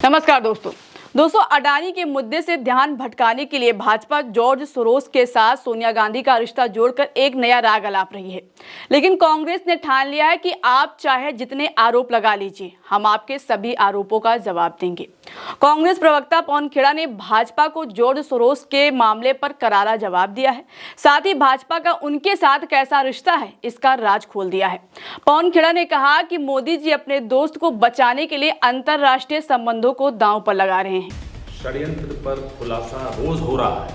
नमस्कार दोस्तों अडानी के मुद्दे से ध्यान भटकाने के लिए भाजपा जॉर्ज सोरोस के साथ सोनिया गांधी का रिश्ता जोड़कर एक नया राग अलाप रही है। लेकिन कांग्रेस ने ठान लिया है कि आप चाहे जितने आरोप लगा लीजिए, हम आपके सभी आरोपों का जवाब देंगे। कांग्रेस प्रवक्ता पवन खेड़ा ने भाजपा को जॉर्ज सोरोस के मामले पर करारा जवाब दिया है। साथ ही भाजपा का उनके साथ कैसा रिश्ता है, इसका राज खोल दिया है। पवन खेड़ा ने कहा कि मोदी जी अपने दोस्त को बचाने के लिए अंतरराष्ट्रीय संबंधों को दांव पर लगा रहे हैं। षड्यंत्र पर खुलासा रोज हो रहा है,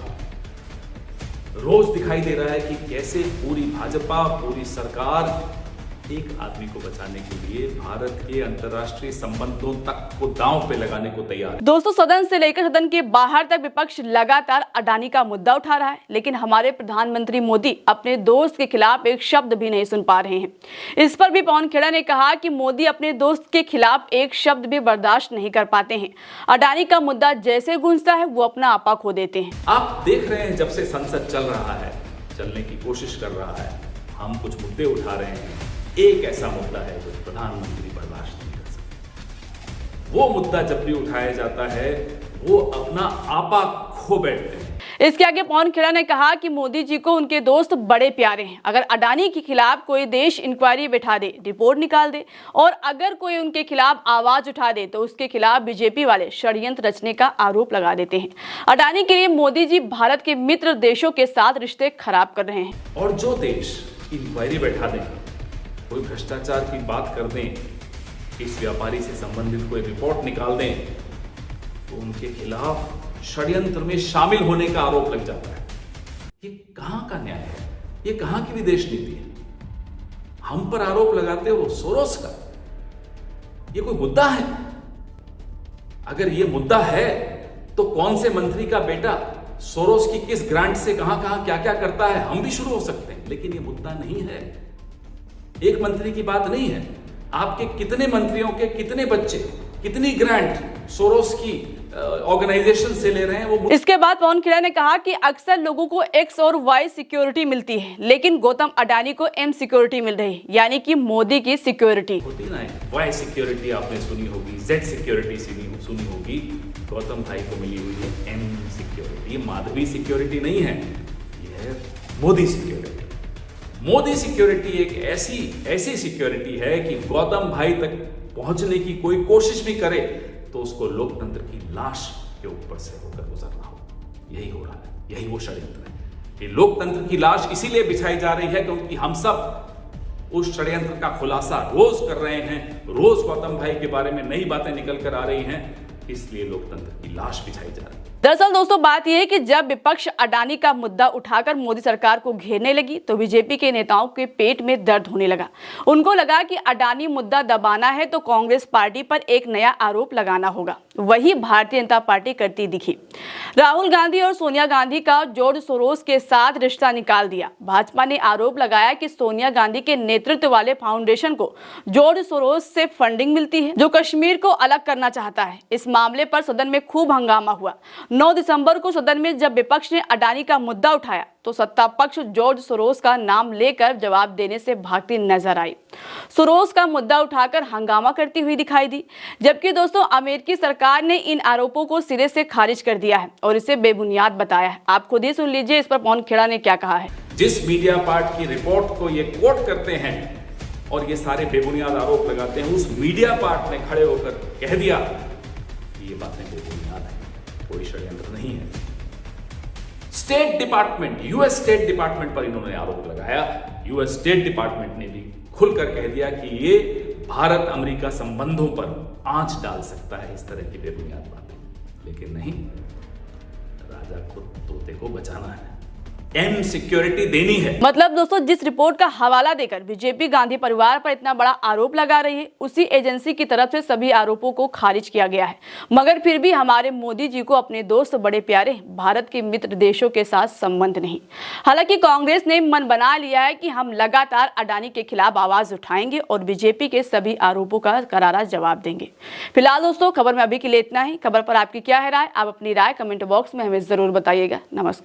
रोज दिखाई दे रहा है कि कैसे पूरी भाजपा, पूरी सरकार एक आदमी को बचाने के लिए भारत के अंतर्राष्ट्रीय संबंधों तक को दांव पे लगाने को तैयार है। दोस्तों, सदन से लेकर सदन के बाहर तक विपक्ष लगातार अडानी का मुद्दा उठा रहा है, लेकिन हमारे प्रधानमंत्री मोदी अपने दोस्त के खिलाफ एक शब्द भी नहीं सुन पा रहे हैं। इस पर भी पवन खेड़ा ने कहा कि मोदी अपने दोस्त के खिलाफ एक शब्द भी बर्दाश्त नहीं कर पाते हैं। अडानी का मुद्दा जैसे गूंजता है वो अपना आपा खो देते हैं। आप देख रहे हैं, जब से संसद चल रहा है, चलने की कोशिश कर रहा है, हम कुछ मुद्दे उठा रहे हैं। एक ऐसा मुद्दा है जो प्रधानमंत्री बर्दाश्त नहीं कर सकते। वो मुद्दा जब भी उठाया जाता है वो अपना आपा खो बैठते हैं। इसके आगे पवन खेड़ा ने कहा कि मोदी जी को उनके दोस्त बड़े प्यारे हैं। अगर अडानी के खिलाफ कोई देश इंक्वायरी बैठा दे, रिपोर्ट निकाल दे और अगर कोई उनके खिलाफ आवाज उठा दे तो उसके खिलाफ बीजेपी वाले षड्यंत्र रचने का आरोप लगा देते हैं। अडानी के लिए मोदी जी भारत के मित्र देशों के साथ रिश्ते खराब कर रहे हैं। और जो देश इंक्वायरी बैठा दें, कोई भ्रष्टाचार की बात कर दें, इस व्यापारी से संबंधित कोई रिपोर्ट निकाल दें, तो उनके खिलाफ षड्यंत्र में शामिल होने का आरोप लग जाता है। ये कहां का न्याय है? ये कहां की विदेश नीति है? हम पर आरोप लगाते हो सोरोस का। ये कोई मुद्दा है? अगर ये मुद्दा है तो कौन से मंत्री का बेटा सोरोस की किस ग्रांट से कहां कहां क्या क्या करता है, हम भी शुरू हो सकते हैं। लेकिन ये मुद्दा नहीं है, एक मंत्री की बात नहीं है। आपके कितने मंत्रियों के कितने बच्चे, कितनी ग्रांट सोरोस की ऑर्गेनाइजेशन से ले रहे हैं वो। इसके बाद पवन खेड़ा ने कहा कि अक्सर लोगों को एक्स और वाई सिक्योरिटी मिलती है, लेकिन गौतम अडानी को एम सिक्योरिटी मिल रही है, यानी कि मोदी की सिक्योरिटी होती ना। वाई सिक्योरिटी आपने सुनी होगी, जेड सिक्योरिटी सुनी होगी, गौतम भाई को मिली हुई है एम सिक्योरिटी। माधवी सिक्योरिटी नहीं है, यह है मोदी सिक्योरिटी। मोदी सिक्योरिटी एक ऐसी सिक्योरिटी है कि गौतम भाई तक पहुंचने की कोई कोशिश भी करे तो उसको लोकतंत्र की लाश के ऊपर से होकर गुजरना हो। यही हो रहा है, यही वो षड्यंत्र है कि लोकतंत्र की लाश इसीलिए बिछाई जा रही है क्योंकि हम सब उस षड्यंत्र का खुलासा रोज कर रहे हैं। रोज गौतम भाई के बारे में नई बातें निकल कर आ रही हैं, इसलिए लोकतंत्र की लाश बिछाई जा रही है। दरअसल दोस्तों, बात यह है कि जब विपक्ष अडानी का मुद्दा उठाकर मोदी सरकार को घेरने लगी तो बीजेपी के नेताओं के पेट में दर्द होने लगा। उनको लगा कि अडानी मुद्दा दबाना है तो कांग्रेस पार्टी पर एक नया आरोप लगाना होगा। वही भारतीय जनता पार्टी करती दिखी। राहुल गांधी और सोनिया गांधी का जॉर्ज सोरोस के साथ रिश्ता निकाल दिया। भाजपा ने आरोप लगाया कि सोनिया गांधी के नेतृत्व वाले फाउंडेशन को जॉर्ज सोरोस से फंडिंग मिलती है, जो कश्मीर को अलग करना चाहता है। इस मामले पर सदन में खूब हंगामा हुआ। 9 दिसंबर को सदन में जब विपक्ष ने अडानी का मुद्दा उठाया तो सत्ता पक्ष जॉर्ज सोरोस का नाम लेकर जवाब देने से भागती नजर आई। सोरोस का मुद्दा उठाकर हंगामा करती हुई दिखाई दी, जबकि दोस्तों अमेरिकी सरकार ने इन आरोपों को सिरे से खारिज कर दिया है और इसे बेबुनियाद बताया है। आप खुद ही सुन लीजिए इस पर पवन खेड़ा ने क्या कहा है। जिस मीडिया पार्ट की रिपोर्ट को ये कोट करते हैं और ये सारे बेबुनियाद आरोप लगाते हैं, उस मीडिया पार्ट ने खड़े होकर कह दिया कि ये बातें बेबुनियाद है, कोई षड्यंत्र नहीं है। State department, US state department पर इन्होंने आरोप लगाया। यूएस स्टेट डिपार्टमेंट ने भी खुलकर कह दिया कि ये भारत अमेरिका संबंधों पर आंच डाल सकता है, इस तरह की बेबुनियाद बातें। लेकिन नहीं, राजा को तोते को बचाना है, एम सिक्योरिटी देनी है। मतलब दोस्तों, जिस रिपोर्ट का हवाला देकर बीजेपी गांधी परिवार पर इतना बड़ा आरोप लगा रही है, उसी एजेंसी की तरफ से सभी आरोपों को खारिज किया गया है। मगर फिर भी हमारे मोदी जी को अपने दोस्त बड़े प्यारे, भारत के मित्र देशों के साथ संबंध नहीं। हालांकि कांग्रेस ने मन बना लिया है कि हम लगातार अडानी के खिलाफ आवाज उठाएंगे और बीजेपी के सभी आरोपों का करारा जवाब देंगे। फिलहाल दोस्तों, खबर में अभी के लिए इतना ही। खबर पर आपकी क्या है राय? आप अपनी राय कमेंट बॉक्स में हमें जरूर बताइएगा। नमस्कार।